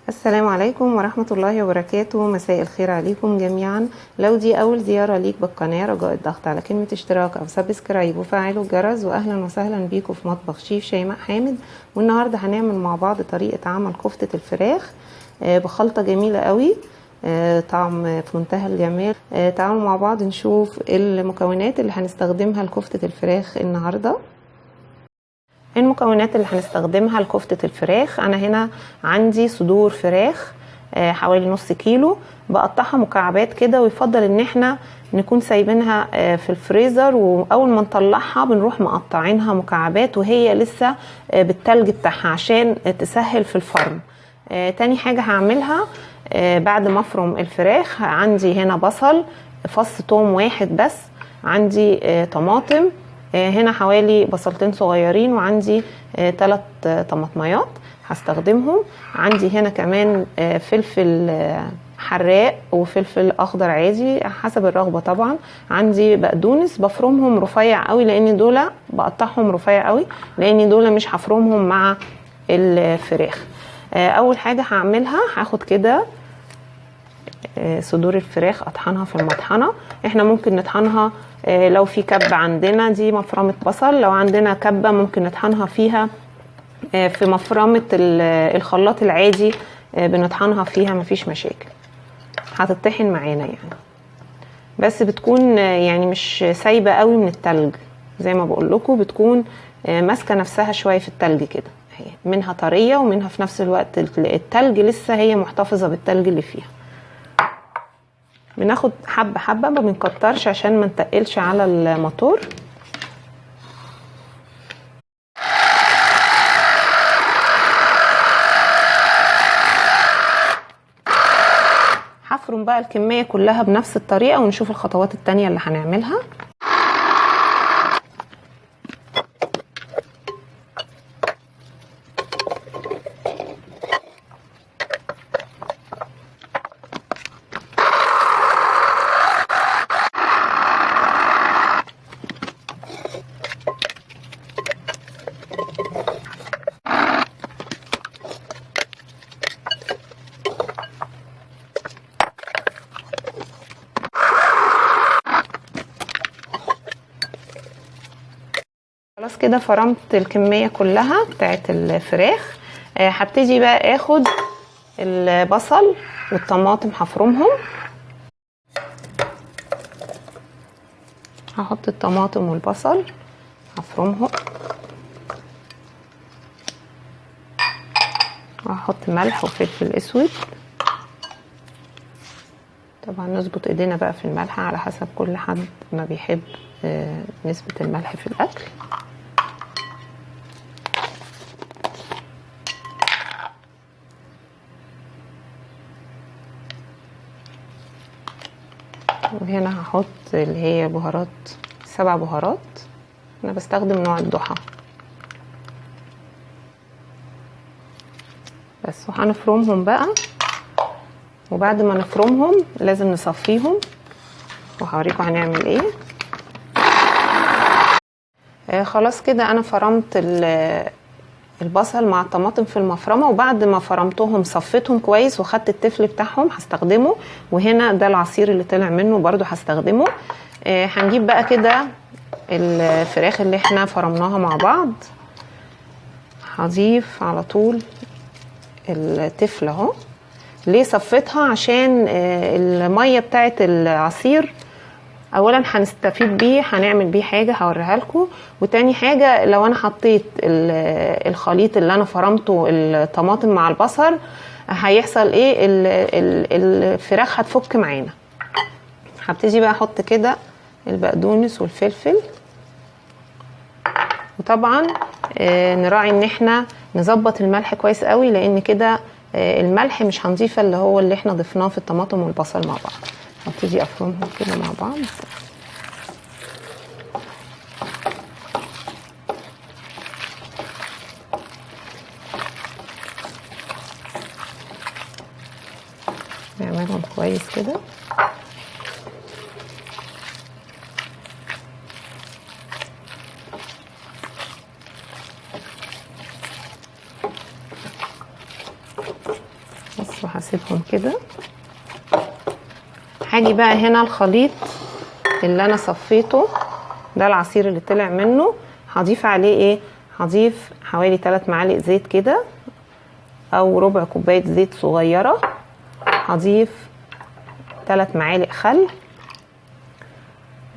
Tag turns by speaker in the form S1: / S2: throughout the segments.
S1: السلام عليكم ورحمة الله وبركاته. مساء الخير عليكم جميعا. لو دي أول زيارة ليك بالقناة رجاء الضغط على كلمة اشتراك أو سبسكرايب وفعلوا الجرس، وأهلا وسهلا بيكم في مطبخ شيف شيماء حامد. والنهاردة هنعمل مع بعض طريقة عمل كفتة الفراخ بخلطة جميلة قوي، طعم في منتهى الجمال. تعالوا مع بعض نشوف المكونات اللي هنستخدمها لكفتة الفراخ النهاردة. المكونات اللي هنستخدمها لكفتة الفراخ، انا هنا عندي صدور فراخ حوالي نص كيلو، بقطعها مكعبات كده، ويفضل ان احنا نكون سايبينها في الفريزر، واول ما نطلعها بنروح مقطعينها مكعبات وهي لسه بالتلج بتاعها عشان تسهل في الفرم. تاني حاجة هعملها بعد ما افرم الفراخ، عندي هنا بصل، فص توم واحد بس، عندي طماطم هنا حوالي بصلتين صغيرين، وعندي 3 طماطميات هستخدمهم. عندي هنا كمان فلفل حراق وفلفل اخضر عادي حسب الرغبه طبعا. عندي بقدونس بفرمهم رفيع قوي، لان دول بقطعهم رفيع قوي لان دول مش هفرمهم مع الفراخ. اول حاجه هعملها هاخد كده صدور الفراخ اطحنها في المطحنه. احنا ممكن نطحنها لو في كبة عندنا، دي مفرمة بصل، لو عندنا كبة ممكن نطحنها فيها في مفرمة الخلاط العادي بنطحنها فيها، مفيش مشاكل، هتطحن معانا يعني، بس بتكون يعني مش سايبة قوي من التلج، زي ما بقول لكم بتكون ماسكة نفسها شوية في التلج كده، منها طرية ومنها في نفس الوقت التلج لسه هي محتفظة بالتلج اللي فيها. بناخد حبة حبة، ما بنكترش عشان ما نتقلش على الموتور. هفرم بقى الكمية كلها بنفس الطريقة ونشوف الخطوات التانية اللي هنعملها. خلاص كده فرمت الكمية كلها بتاعت الفراخ. هبتدي بقى اخد البصل والطماطم هفرمهم. هحط الطماطم والبصل هفرمهم، وهحط ملح وفلفل اسود. طبعا نظبط ايدينا بقى في الملح على حسب كل حد ما بيحب نسبة الملح في الاكل. وهنا هحط اللي هي بهارات، 7 بهارات، انا بستخدم نوع الضحى بس. وهنفرمهم بقى، وبعد ما نفرمهم لازم نصفيهم، وهوريكم هنعمل ايه. خلاص كده انا فرمت البصل مع الطماطم في المفرمه، وبعد ما فرمتهم صفيتهم كويس وخدت التفل بتاعهم هستخدمه. وهنا ده العصير اللي طلع منه برضو هستخدمه. هنجيب بقى كده الفراخ اللي احنا فرمناها مع بعض، هضيف على طول التفل اهو. ليه صفيتها؟ عشان الميه بتاعت العصير اولا هنستفيد بيه، هنعمل بيه حاجه هوريها لكم. وتاني حاجه لو انا حطيت الخليط اللي انا فرمته الطماطم مع البصل هيحصل ايه، الفراخ هتفك معانا. هبتدي بقى احط كده البقدونس والفلفل، وطبعا نراعي ان احنا نظبط الملح كويس قوي، لان كده الملح مش هنضيفه اللي هو اللي احنا ضفناه في الطماطم والبصل مع بعض. هبتدي افرمهم كده مع بعض. نعملهم كويس كده. بس وهسيبهم كده. هاجي بقى هنا الخليط اللي انا صفيته ده، العصير اللي طلع منه، هضيف عليه ايه؟ هضيف حوالي 3 معالق زيت كده، او ربع كوبايه زيت صغيره. هضيف 3 معالق خل،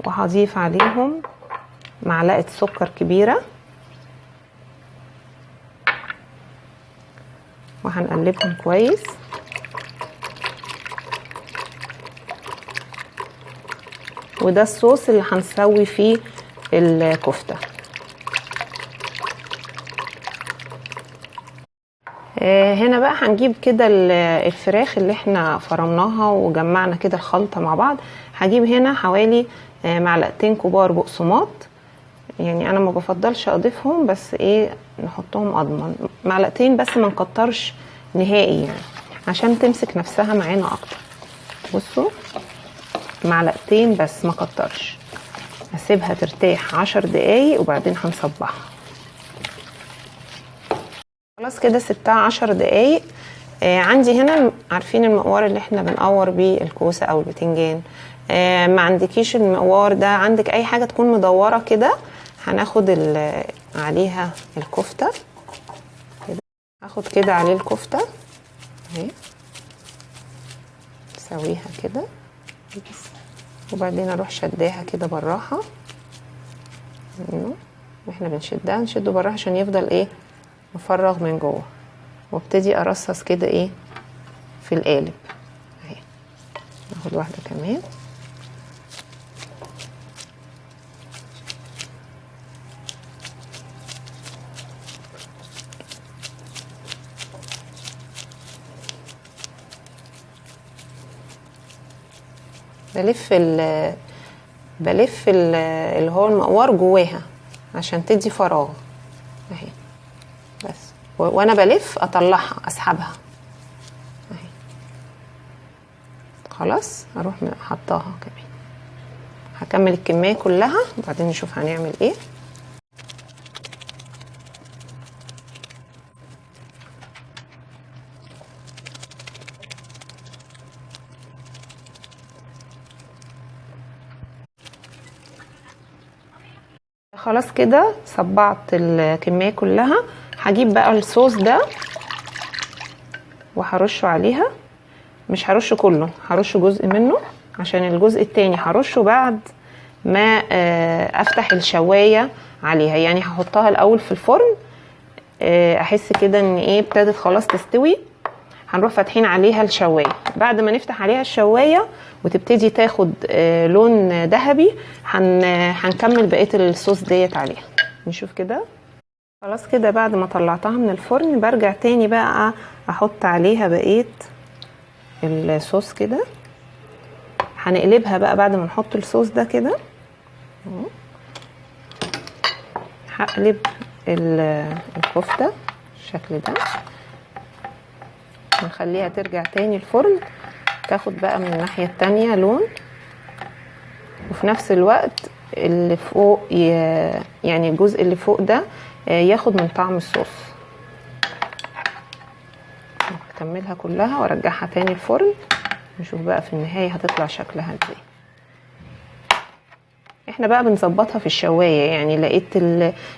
S1: وهضيف عليهم معلقه سكر كبيره، وهنقلبهم كويس. وده الصوص اللي هنسوي فيه الكفته. هنا بقى هنجيب كده الفراخ اللي احنا فرمناها وجمعنا كده الخلطه مع بعض. هجيب هنا حوالي معلقتين كبار بقسماط، يعني انا ما بفضلش اضيفهم، بس ايه نحطهم اضمن. معلقتين بس، ما نكترش نهائي يعني عشان تمسك نفسها معانا اكتر. بصوا، معلقتين بس، ما كترش. هسيبها ترتاح 10 دقايق وبعدين هنصبعها. خلاص كده سبتها 10 دقايق. عندي هنا، عارفين المقوار اللي احنا بنقور بيه الكوسه او البتنجان؟ ما عندكيش المقوار ده، عندك اي حاجه تكون مدوره كده. هناخد عليها الكفته كده، هاخد كده عليه الكفته اهي، نسويها كده، وبعدين اروح شداها كده بالراحه. واحنا بنشدها نشده بالراحه عشان يفضل ايه مفرغ من جوه. وابتدي ارصص كده ايه في القالب اهي. ناخد واحده كمان. بلف اللي هو المقوار جواها عشان تدي فراغ اهي. بس وانا بلف اطلعها اسحبها اهي. خلاص اروح حطاها كمان. هكمل الكميه كلها وبعدين نشوف هنعمل ايه. خلاص كده صبعت الكميه كلها. هجيب بقى الصوص ده وهرشه عليها. مش هرش كله، هرش جزء منه عشان الجزء التاني هرشه بعد ما افتح الشوايه عليها. يعني هحطها الاول في الفرن، احس كده ان ايه ابتدت خلاص تستوي. هنروح فاتحين عليها الشوايه. بعد ما نفتح عليها الشوايه وتبتدي تاخد لون ذهبي، هنكمل بقيه الصوص ديت عليها. نشوف كده. خلاص كده بعد ما طلعتها من الفرن برجع تاني بقى احط عليها بقيه الصوص كده. هنقلبها بقى بعد ما نحط الصوص ده كده. هقلب الكفته بالشكل ده. هنخليها ترجع تاني الفرن، تاخد بقى من الناحيه التانيه لون، وفي نفس الوقت اللي فوق يعني الجزء اللي فوق ده ياخد من طعم الصوص. هكملها كلها وارجعها تاني الفرن. نشوف بقى في النهايه هتطلع شكلها ازاي. احنا بقى بنظبطها في الشوايه، يعني لقيت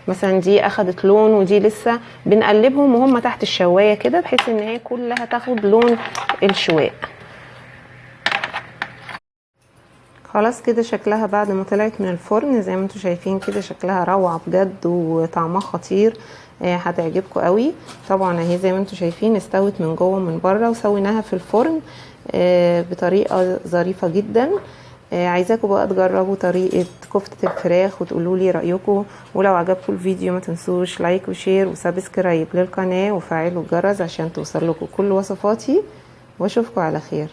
S1: مثلا دي اخدت لون ودي لسه، بنقلبهم وهم تحت الشوايه كده بحيث ان هي كلها تاخد لون الشواء. خلاص كده شكلها بعد ما طلعت من الفرن زي ما انتم شايفين كده، شكلها روعه بجد وطعمها خطير. هتعجبكم قوي. طبعا اهي زي ما انتم شايفين استوت من جوه ومن بره، وسويناها في الفرن بطريقه ظريفه جدا. عايزاكم بقى تجربوا طريقه كفته الفراخ وتقولوا لي رايكم. ولو عجبكم الفيديو ما تنسوش لايك وشير وسبسكرايب للقناه وفعلوا الجرس عشان توصل لكم كل وصفاتي. واشوفكم على خير.